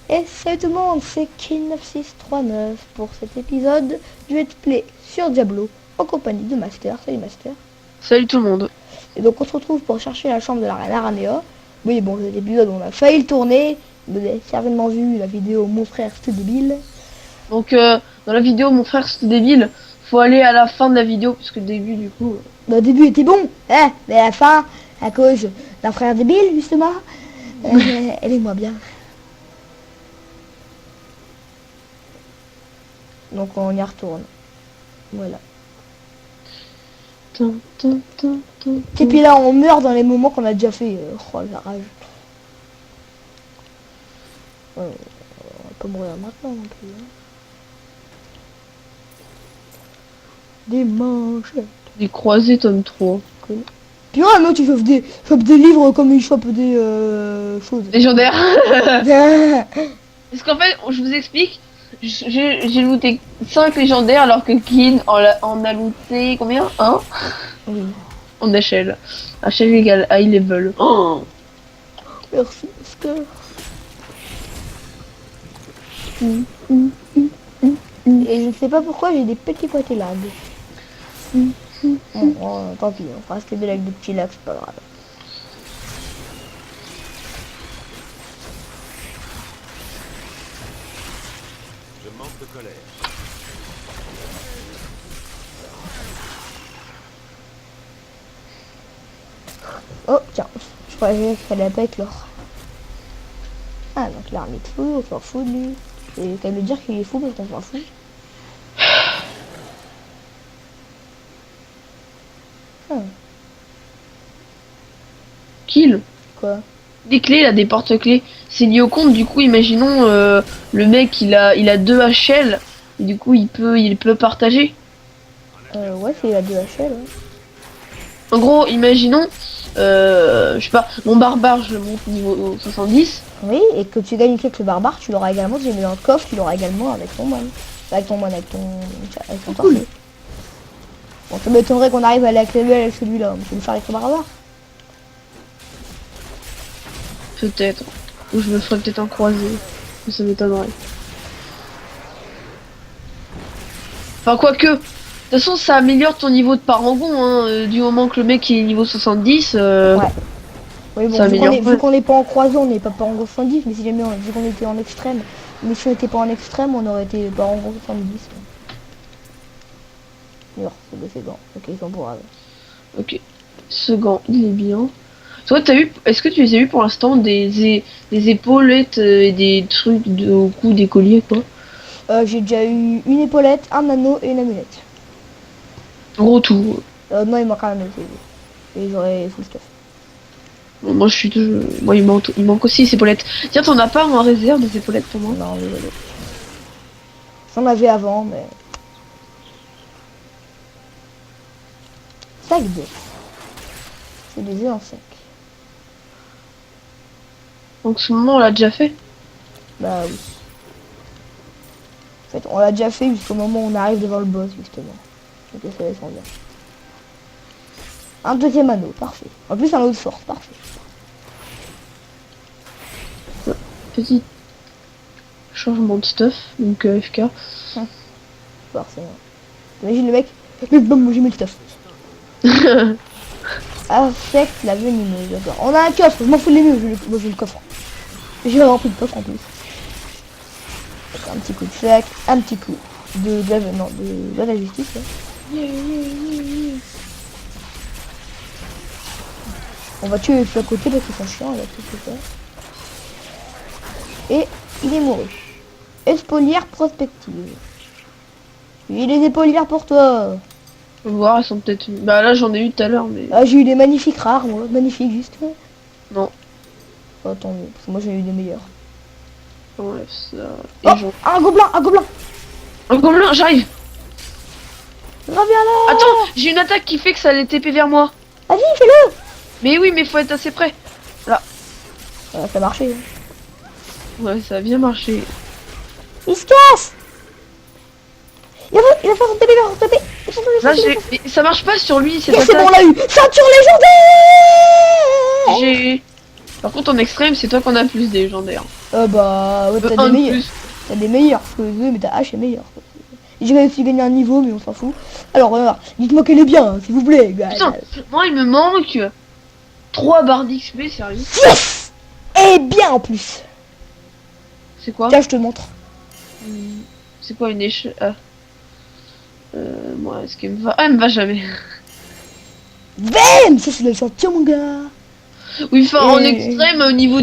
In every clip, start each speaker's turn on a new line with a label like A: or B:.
A: Et salut tout le monde, c'est Kin9639 pour cet épisode du Let's Play sur Diablo en compagnie de Master. Salut Master.
B: Salut tout le monde.
A: Et donc on se retrouve pour chercher la chambre de la reine Aranea. Oui bon, cet épisode on a failli le tourner. Vous avez certainement vu la vidéo Mon frère c'est débile.
B: Donc dans la vidéo mon frère c'est débile, faut aller à la fin de la vidéo parce que le début du coup...
A: Le début était bon, hein, mais à la fin, à cause d'un frère débile justement, elle est moins bien. Donc on y retourne. Voilà. Et puis là on meurt dans les moments qu'on a déjà fait. Oh la rage. On va pas mourir maintenant non plus. Hein. Des manchettes.
B: Des croisés tome 3.
A: Puis ouais, mais tu chopes des livres comme il chope des choses.
B: Légendaire. Parce qu'en fait, je vous explique, j'ai looté 5 légendaires alors que Kin en a looté combien? 1
A: Oui.
B: en échelle. Échelle égale high level. Oh.
A: Merci, Master. Et je ne sais pas pourquoi j'ai des petits côtés lag. Bon, tant pis, on fera rester belle avec des petits lags, c'est pas grave.
C: Je manque de colère.
A: Oh, tiens, je croyais qu'il fallait pas être l'or. Ah, donc l'armite fou, on s'en fout de lui. Et qu'à lui dire qu'il est fou parce qu'on s'en fout.
B: Kill.
A: Quoi?
B: Des clés là, des porte-clés. C'est lié au compte, du coup imaginons le mec il a 2 HL et du coup il peut partager.
A: Ouais, c'est la 2HL, ouais.
B: En gros, imaginons, je sais pas, mon barbare, je le monte niveau 70.
A: Oui, et que tu gagnes avec le barbare, tu l'auras également, j'ai mis dans le coffre, tu l'auras également avec ton moine. Avec ton
B: Cool.
A: parfait. Bon, ça m'étonnerait qu'on arrive à aller avec celui-là, mais je vais le faire avec le barbare.
B: Peut-être. Ou je me ferais peut-être un croisé. Mais ça m'étonnerait. Enfin, quoique. De toute façon, ça améliore ton niveau de parangon, hein, du moment que le mec est niveau 70.
A: Ouais. Oui, bon,
B: Ça améliore.
A: vu qu'on n'est pas en croisé, on n'est pas en gros 70, mais si jamais vu qu'on était en extrême, mais si on n'était pas en extrême, on aurait été pas en gros 70. Non, c'est gants. Ok, ils sont pour.
B: Ok. Ce gant, il est bien. Toi, est-ce que tu les as eu pour l'instant des épaulettes et des trucs au cou, des colliers, quoi?
A: J'ai déjà eu une épaulette, un anneau et une amulette.
B: En gros, tout.
A: Non, il manque un anneau, et j'aurais full stuff.
B: Bon, moi, je suis toujours... Moi, il manque aussi les épaulettes. Tiens, t'en as pas en réserve des épaulettes pour moi?
A: Non, désolé. J'en avais avant, mais... Sac 2. C'est des œufs en sec.
B: Donc, ce moment, on l'a déjà fait.
A: Bah oui. En fait, on l'a déjà fait jusqu'au moment où on arrive devant le boss, justement. Donc ça descend bien. Un deuxième anneau, parfait. En plus, un autre force, parfait.
B: Petit changement de stuff, donc FK.
A: Forcément. T'imagines le mec, boum, j'ai mis le stuff. Affecte la venimeuse, d'accord. On a un coffre, je m'en fous de les nœuds, moi j'ai le coffre. J'ai vraiment pris le coffre en plus. Donc, un petit coup de flaque, un petit coup de la justice. Là. On va tuer les à côté parce qu'ils sont chiants, là, tout ça. Et il est mouru. Espolière prospective. J'ai les épaulières pour toi.
B: On va voir, elles sont peut-être... Bah là, j'en ai eu tout à l'heure, mais...
A: Ah, j'ai eu des magnifiques rares, moi. Magnifiques, juste.
B: Non.
A: Oh, tant mieux, parce que moi j'ai eu des meilleurs.
B: Enlève ça.
A: Oh, un gobelin, un gobelin.
B: Un gobelin, j'arrive.
A: Reviens là.
B: Attends, j'ai une attaque qui fait que ça allait TP vers moi.
A: Vas-y, fais-le.
B: Mais oui, mais faut être assez près. Là.
A: Ça a marché.
B: Ouais, ça a bien marché.
A: Il se casse. Il va faire son TP, il va faire son TP.
B: Là, mais ça marche pas sur lui, cette
A: Et c'est bon, on
B: attaque.
A: l'a eu. Ceinture légendaire.
B: J'ai... Par contre, en extrême, c'est toi qu'on a plus des légendaires.
A: Bah, ouais, t'as
B: Un
A: des
B: de
A: meilleurs.
B: plus.
A: T'as des meilleurs, parce que mais ta hache est meilleure. J'ai réussi à gagner un niveau, mais on s'en fout. Alors, dites-moi qu'elle est bien, hein, s'il vous plaît.
B: Putain, moi, il me manque 3 barres d'XP, sérieux.
A: Yes. Et bien en plus.
B: C'est quoi?
A: Tiens, je te montre.
B: C'est quoi une échelle? Moi, est-ce qu'elle me va? Ah, elle me va jamais.
A: Bam. Ça, c'est le champion, mon gars.
B: Oui, enfin, en
A: Et-
B: extrême, niveau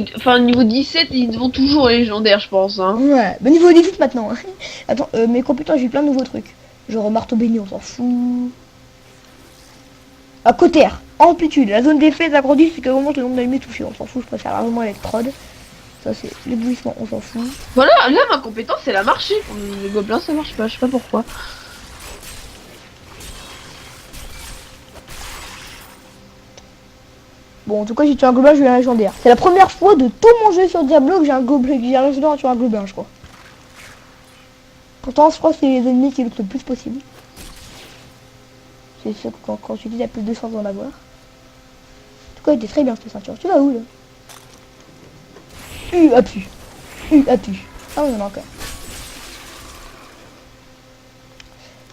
B: 17, ils vont toujours légendaires, je pense. Hein.
A: Ouais, bah niveau 18 maintenant. Hein. Attends, mes compétences, j'ai plein de nouveaux trucs. Genre marteau béni, on s'en fout. À côté R, amplitude, la zone d'effet s'agrandit jusqu'à augmente le nombre d'ennemis touchés. On s'en fout, je préfère largement électrode. Ça c'est l'éblouissement, on s'en fout.
B: Voilà, là, ma compétence, elle a marché. Pour les gobelins, ça marche pas, je sais pas pourquoi.
A: Bon, en tout cas, j'ai tué un gobelin, j'ai eu un légendaire. C'est la première fois de tout mon jeu sur Diablo que j'ai un gobelin, que j'ai un légendaire sur un gobelin, je crois. Pourtant, je crois que c'est les ennemis qui luttent le plus possible. C'est sûr que quand tu dis, il y a plus de chances d'en avoir. En tout cas, il était très bien cette ceinture. Tu vas où là? Appuie. Appuie. Ah oui, il y en a encore.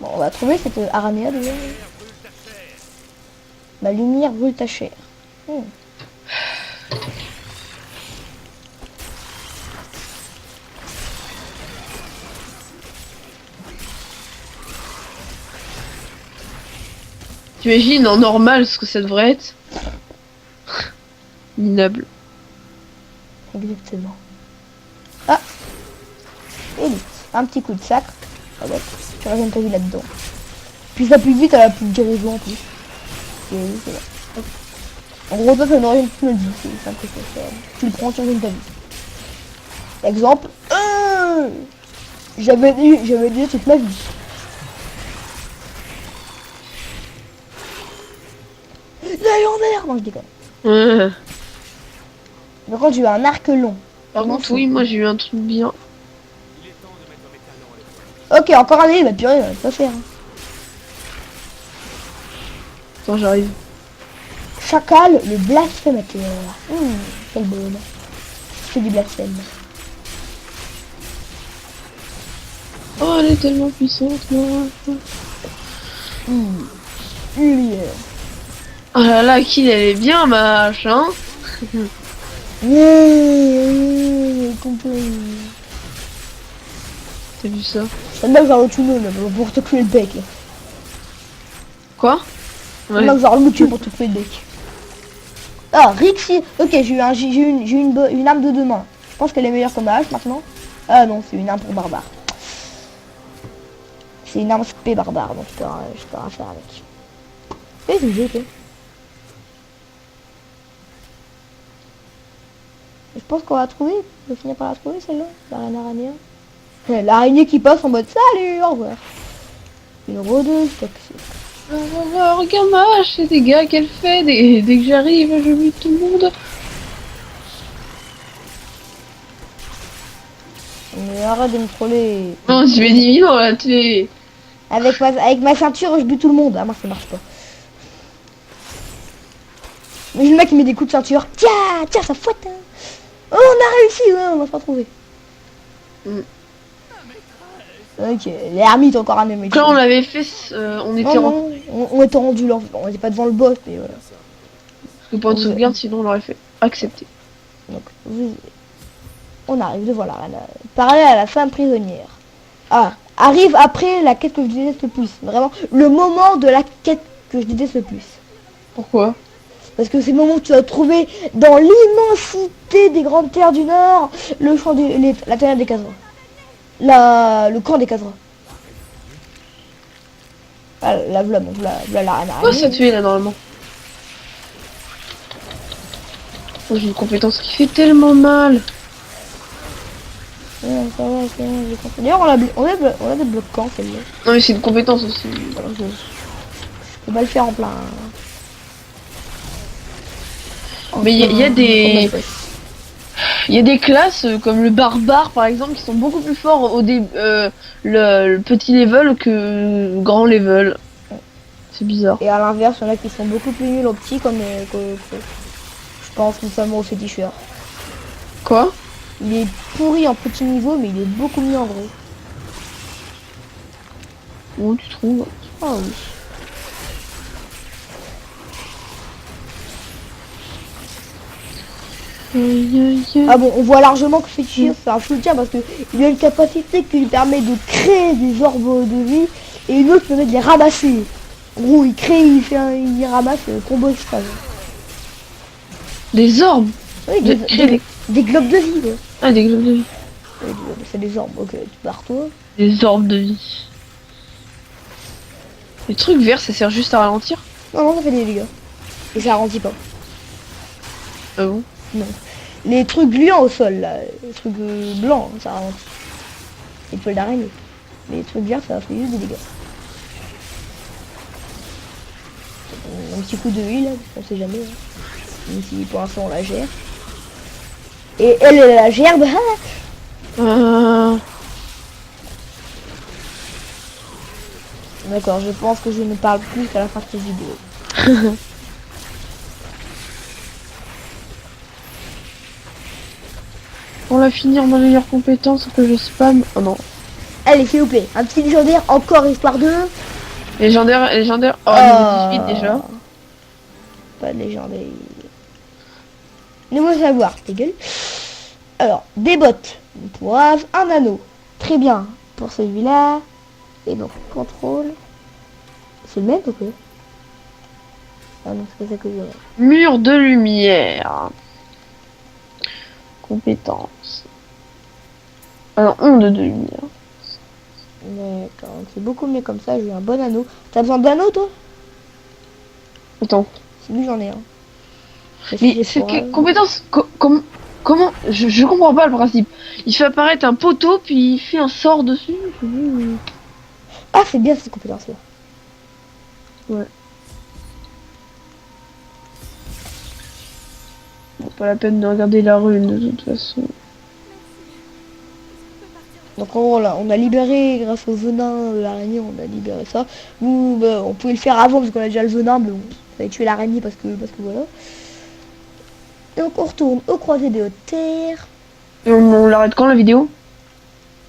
A: Bon, on va trouver cette aranéa déjà. Ma lumière brûle ta chair.
B: Tu imagines en normal ce que ça devrait être? Minable.
A: Exactement. Ah, élite. Un petit coup de sacre. Ah ouais, tu reviens ta vie là-dedans. Puis ça plus vite, elle a plus de guérison en plus. Et oui, c'est vrai. En gros, toi, ça n'aurait rien de vie. C'est simple que ça. Tu le prends, tu reviens ta vie. Exemple. J'avais dit toute ma vie. Légendaire. Non, je déconne.
B: Ouais.
A: Mais quand j'ai eu un arc long.
B: Par contre, oui, moi j'ai eu un truc bien.
C: Il est temps de mettre mes talents à l'épreuve.
A: Ok, encore un nez, bah purée, on va pas faire. Hein.
B: Attends, j'arrive.
A: Chacal, le blasphémateur. Quel beau nom. C'est du blasphème.
B: Oh, elle est tellement puissante, moi.
A: Lumière.
B: Oh là là, Kill, elle est bien, ma hache, hein.
A: Complet.
B: T'as vu ça?
A: Celle-là, genre le tunnel, là, pour te couler le bec. Là.
B: Quoi? Ouais.
A: Celle-là, genre le tunnel pour te couler le bec. Ah, Rixie. Ok, j'ai eu une arme de 2 mains. Je pense qu'elle est meilleure que ma hache maintenant. Ah non, c'est une arme pour barbare. C'est une arme spé barbare, donc je peux rien faire avec. Qu'est-ce que j'ai fait? Je pense qu'on va la trouver. On va finir par la trouver celle-là. L'araignée. L'araignée qui passe en mode salut, au revoir. Une rôdeuse toxique.
B: Regarde ma hache, les dégâts qu'elle fait. Dès que j'arrive, je bute tout le monde.
A: Mais arrête de me troller.
B: Non, tu fais 10 000 ans là, tu es.
A: Avec ma ceinture, je bute tout le monde. Ah, moi, ça marche pas. Mais le mec qui met des coups de ceinture. Tiens, ça fouette. Hein. Oh, on a réussi, ouais, on va se retrouver. Ok, l'ermite encore un mec.
B: Quand on l'avait fait, on était en
A: On était rendu là. On était pas devant le boss, mais voilà.
B: point de sauvegarde, sinon on l'aurait fait accepter.
A: Donc, on arrive devant la reine. Parallèle à la femme prisonnière. Ah, arrive après la quête que je déteste le plus. Vraiment, le moment de la quête que je déteste le plus.
B: Pourquoi?
A: Parce que c'est le moment où tu vas trouver dans l'immensité des grandes terres du Nord le champ la tanière des caseras. Le camp des caseras. Ah, la reine
B: Oh, ça tué là normalement. Oh, j'ai une compétence qui fait tellement mal.
A: Ouais, ça va, c'est bon, j'ai compris. D'ailleurs, on a des blocs camps, celle-là.
B: Non, mais c'est une compétence aussi.
A: Alors, je peux pas le faire en plein.
B: Mais il y a des classes comme le barbare par exemple qui sont beaucoup plus forts le petit level que le grand level. C'est bizarre.
A: Et à l'inverse, il y en a qui sont beaucoup plus nuls au petit, comme je Je pense notamment au féticheur.
B: Quoi?
A: Il est pourri en petit niveau, mais il est beaucoup mieux en gros.
B: Où tu trouves?
A: Ah oui. Ah bon, on voit largement que féticheur c'est un soutien parce que il a une capacité qui lui permet de créer des orbes de vie et une autre permet de les ramasser. En gros, il crée, il ramasse combo extrême.
B: Des orbes?
A: Oui, des globes de vie. Ouais.
B: Ah, des globes de vie.
A: Oui, c'est des orbes. Ok, tu pars toi.
B: Des orbes de vie. Les trucs verts, ça sert juste à ralentir?
A: Non, non, ça fait des dégâts. Et ça ralentit pas.
B: Ah bon?
A: Non. Les trucs gluants au sol, là, les trucs blancs, ça ralentit. Les poils d'araignée. Mais les trucs verts, ça fait juste des dégâts. Un petit coup de huile, là, on sait jamais. Hein. Même si pour l'instant on la gère. Et elle la gerbe. D'accord, je pense que je ne parle plus qu'à la fin de cette vidéo.
B: Pour la finir, ma meilleure compétence que je spam. Oh non.
A: Allez, s'il vous plaît, un petit légendaire, encore histoire de...
B: Légendaire, légendaire. Oh, niveau 18 déjà.
A: Pas de légendaire. Nous savoir, tes gueules. Alors, des bottes, une poivre, un anneau. Très bien, pour celui-là. Et donc, contrôle. C'est le même ou quoi? Ah non, c'est pas ça que je...
B: Mur de lumière. Compétence. Alors, onde de lumière.
A: D'accord, c'est beaucoup mieux comme ça, j'ai un bon anneau. T'as besoin d'anneau, toi?
B: Attends.
A: C'est lui, j'en ai un.
B: Mais c'est que compétence. Comment je comprends pas le principe. Il fait apparaître un poteau, puis il fait un sort dessus.
A: Ah, c'est bien cette compétence-là.
B: Ouais. Bon, pas la peine de regarder la rune de toute façon.
A: Donc en gros là, on a libéré grâce au venin de l'araignée, on a libéré ça. Nous, bah, on pouvait le faire avant parce qu'on a déjà le venin, mais on fallait tuer l'araignée parce que voilà. Donc on retourne au croisé des hautes terres.
B: Et on l'arrête quand la vidéo?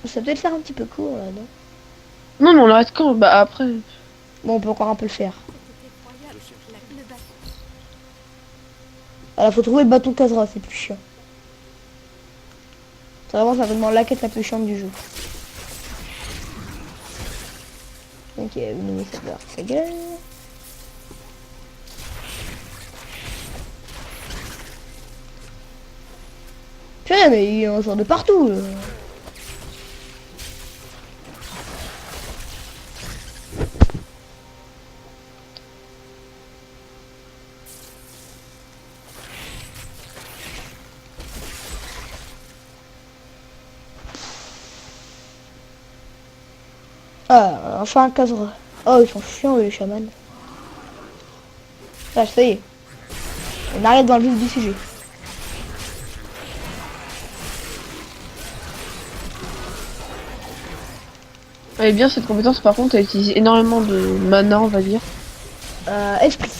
A: Ça va peut-être faire un petit peu court là, non?
B: Non, mais on l'arrête quand? Bah après.
A: Bon, on peut encore un peu le faire. Alors faut trouver le bâton Kazra, c'est plus chiant. C'est vraiment certainement la quête la plus chiante du jeu. Ok, nouveau serveur, ça gueule. Putain, mais il en sort de partout. Ah, enfin un Kazra. Oh, ils sont chiants les chamans. Ah, ça y est. On arrive dans le vif du sujet.
B: Elle est bien cette compétence, par contre, elle utilise énormément de mana, on va dire.
A: Esprit.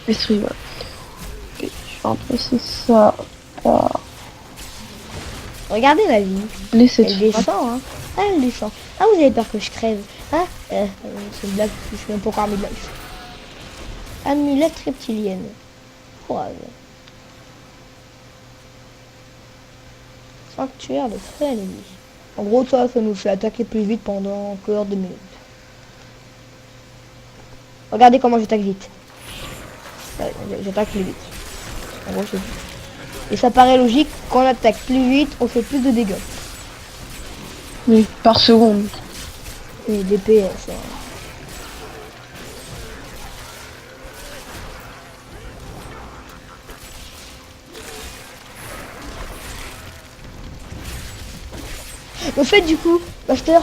B: Esprit, voilà. Ok, je vais remplacer ça par...
A: Regardez ma vie.
B: Laissez
A: Elle descend, hein. Ah, elle descend. Ah, vous avez peur que je crève. Hein c'est une blague, je suis même pas encore armé de life. Amulette reptilienne. Froide. Sanctuaire de frais ennemis. En gros, ça nous fait attaquer plus vite pendant encore 2 minutes. Regardez comment j'attaque vite. Ouais, j'attaque plus vite. En gros, c'est... Et ça paraît logique, quand on attaque plus vite, on fait plus de dégâts.
B: Oui, par seconde.
A: Et DPS. Hein. Au fait, du coup, Master,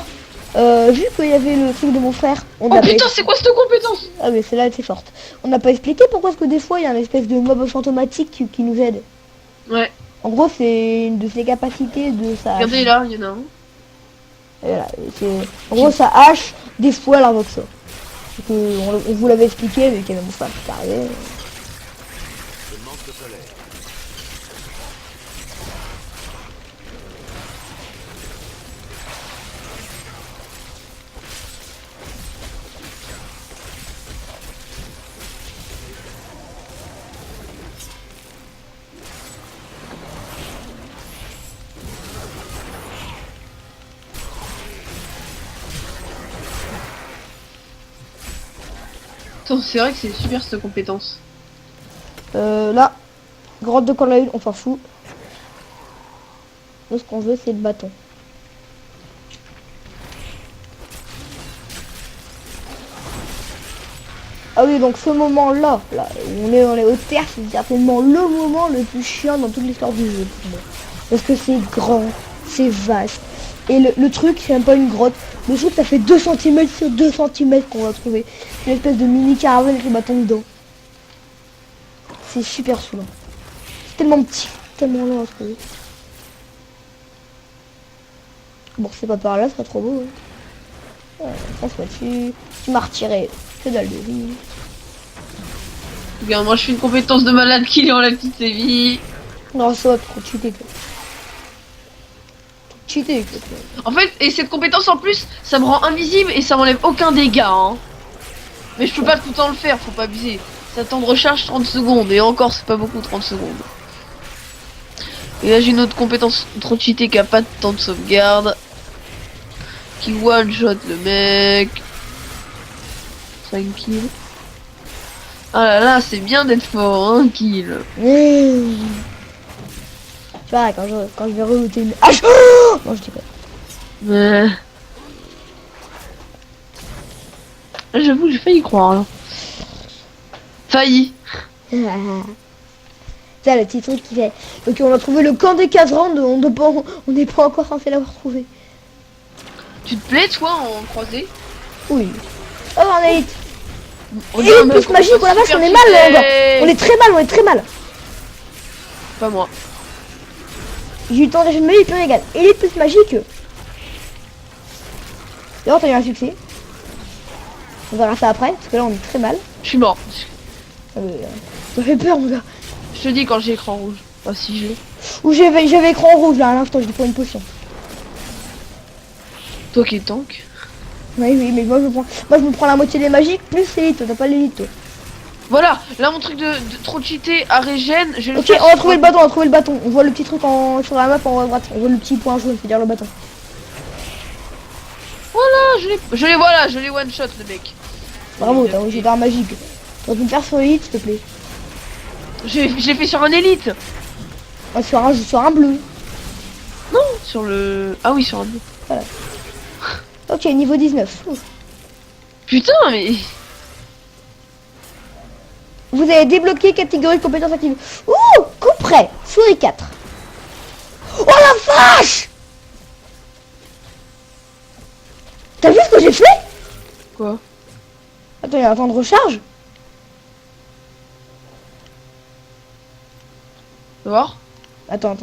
A: vu qu'il y avait le truc de mon frère, on
B: Oh putain, c'est quoi cette compétence?
A: Ah mais celle-là, c'est forte. On n'a pas expliqué pourquoi est-ce que des fois, il y a un espèce de mob fantomatique qui nous aide.
B: Ouais.
A: En gros, c'est une de ses capacités de sa...
B: Regardez là, il y en a un.
A: Et voilà, en gros, sa hache, des fois, elle invoque ça. On vous l'avait expliqué, mais qu'il y avait mon frère qui est arrivé.
C: Je manque de soleil.
B: Attends, c'est vrai que c'est super cette compétence.
A: Là, grotte de Corlaune, on s'en fout. Nous, ce qu'on veut, c'est le bâton. Ah oui, donc ce moment-là, là, où on est au terre, c'est certainement le moment le plus chiant dans toute l'histoire du jeu pour moi. Parce que c'est grand, c'est vaste. Et le truc, c'est même pas une grotte. Le truc, ça fait 2 cm sur 2 cm qu'on va trouver. Une espèce de mini caravane avec le bâton dedans. C'est super saoulant. C'est tellement petit, tellement long à trouver. Bon, c'est pas par là, c'est pas trop beau. Hein. On se met dessus. Tu m'as retiré. Que dalle de vie.
B: Regarde, moi je fais une compétence de malade qui enlève toutes ses vies.
A: Non, ça va trop cheaté, quoi. Cheaté, quoi.
B: En fait, et cette compétence en plus, ça me rend invisible et ça m'enlève aucun dégât. Hein. Mais je peux pas tout le temps le faire, faut pas abuser. Ça temps de recharge 30 secondes et encore c'est pas beaucoup 30 secondes. Et là j'ai une autre compétence trop cheatée qui a pas de temps de sauvegarde. Qui one shot le mec. 5 kills. Ah là là, c'est bien d'être fort, hein, kill.
A: Tu vois, quand je vais reluter une hache. Oh non, je dis pas.
B: J'avoue, j'ai failli y croire là. Failli.
A: Ça, le petit truc qui fait. Ok, on a trouvé le camp des casernes, on n'est pas encore censé l'avoir trouvé.
B: Tu te plais toi en croisé?
A: Oui. Oh, on est hit.
B: On
A: Et une pousse magique, oh la vache, on est mal, là, on est très mal, on est très mal.
B: Pas moi.
A: J'ai eu le temps de me plus égal. Et les pouces magiques. D'ailleurs, t'as eu un succès. On verra ça après, parce que là, on est très mal.
B: Je suis mort.
A: Ça fait peur, mon gars.
B: Je te dis quand j'ai écran rouge. Ah si j'ai.
A: Ou j'avais écran rouge là à l'instant, je dis pour une potion.
B: Toi qui es tank.
A: Oui, mais moi je me prends la moitié des magiques plus l'élite, t'as pas l'élite toi.
B: Voilà, là mon truc de trop cheaté à régène, je vais le
A: Ok,
B: faire
A: on a
B: sur-
A: trouvé le bâton, on voit le petit truc sur la map en haut à droite, on voit le petit point jaune, c'est-à-dire le bâton.
B: Voilà, je l'ai one shot le mec.
A: Bravo, t'as j'ai d'art magique. T'aurais pu me faire sur l'élite s'il te plaît.
B: Je l'ai fait sur un élite.
A: Ah, sur un bleu.
B: Non, sur le. Ah oui, sur un bleu.
A: Ok, niveau 19. Ouf.
B: Putain, mais.
A: Vous avez débloqué catégorie de compétences actives. Ouh, coup près, souris 4. Oh la vache! T'as vu ce que j'ai fait?
B: Quoi?
A: Attends, il y a un temps de recharge.
B: Tu vas voir?
A: Attends.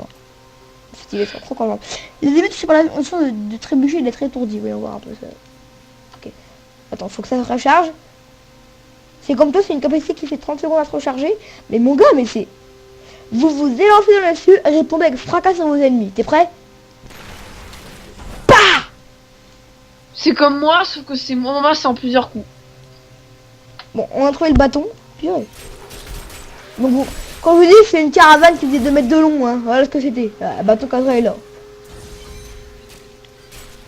A: Il est trop quand même. Les débuts, c'est pas la notion de trébucher et d'être étourdi. Voyons voir un peu ça. Ok. Attends, faut que ça se recharge. C'est comme toi, c'est une capacité qui fait 30 secondes à se recharger. Mais mon gars, mais c'est... Vous vous élancez dans la dessus et répondez avec fracas sur vos ennemis. T'es prêt? Bah!
B: C'est comme moi, sauf que c'est moi, c'est en plusieurs coups.
A: Bon, on a trouvé le bâton. Purée. Donc bon, quand je vous dis, c'est une caravane qui faisait 2 mètres de long. Hein. Voilà ce que c'était. Un bâton cadré est là.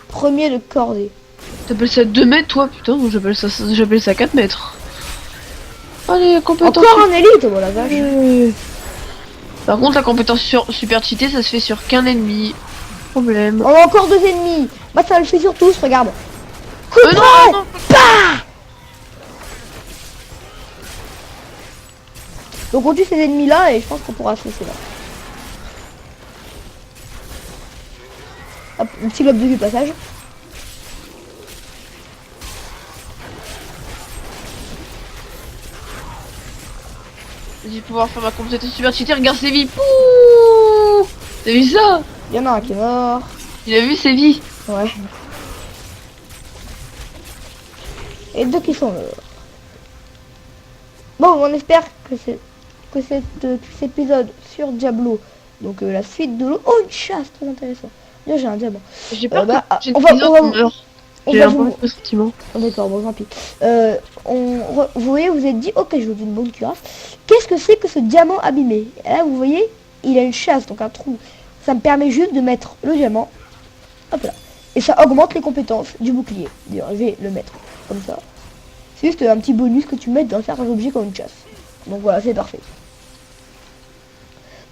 A: Premier de cordée.
B: T'appelles ça 2 mètres, toi? Putain, moi j'appelle ça 4 mètres. Allez, compétence.
A: Encore un élite, oh la vache.
B: Par contre, la compétence super cheatée, ça se fait sur qu'un ennemi. Problème.
A: On a encore 2 ennemis. Bah ça le fait sur tous, regarde. Coup
B: Non,
A: près.
B: non,
A: Bah. Donc on tue ces ennemis là et je pense qu'on pourra se laisser là. Hop, un petit globe de vue passage.
B: Je vais pouvoir faire ma compétence super cheatée, regarde ses vies. Pouh. T'as vu ça?
A: Il y en a un qui est mort.
B: Il a vu ses vies?
A: Ouais. Et 2 qui sont morts. Bon, on espère que cet épisode sur Diablo, donc la suite de l'eau. Oh, une chasse, très intéressant. Là, j'ai un diamant.
B: J'ai peur
A: bah,
B: que j'ai
A: on va
B: J'ai un
A: vous...
B: bon sentiment.
A: Oh, d'accord, bon, tant pis. Vous voyez, vous êtes dit, ok, je veux une bonne cuirasse. Qu'est-ce que c'est que ce diamant abîmé? Et là, vous voyez, il a une chasse, donc un trou. Ça me permet juste de mettre le diamant. Hop là. Et ça augmente les compétences du bouclier. D'ailleurs, je vais le mettre comme ça. C'est juste un petit bonus que tu mets dans certains objets comme une chasse. Donc voilà, c'est parfait.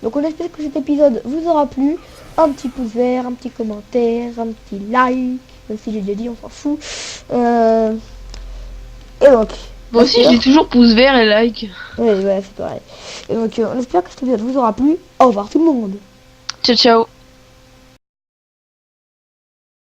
A: Donc on espère que cet épisode vous aura plu. Un petit pouce vert, un petit commentaire, un petit like. Même si j'ai déjà dit, on s'en fout. Et donc...
B: Moi aussi, je dis toujours pouce vert et like.
A: Oui, ouais, c'est pareil. Et donc on espère que cet épisode vous aura plu. Au revoir tout le monde.
B: Ciao, ciao.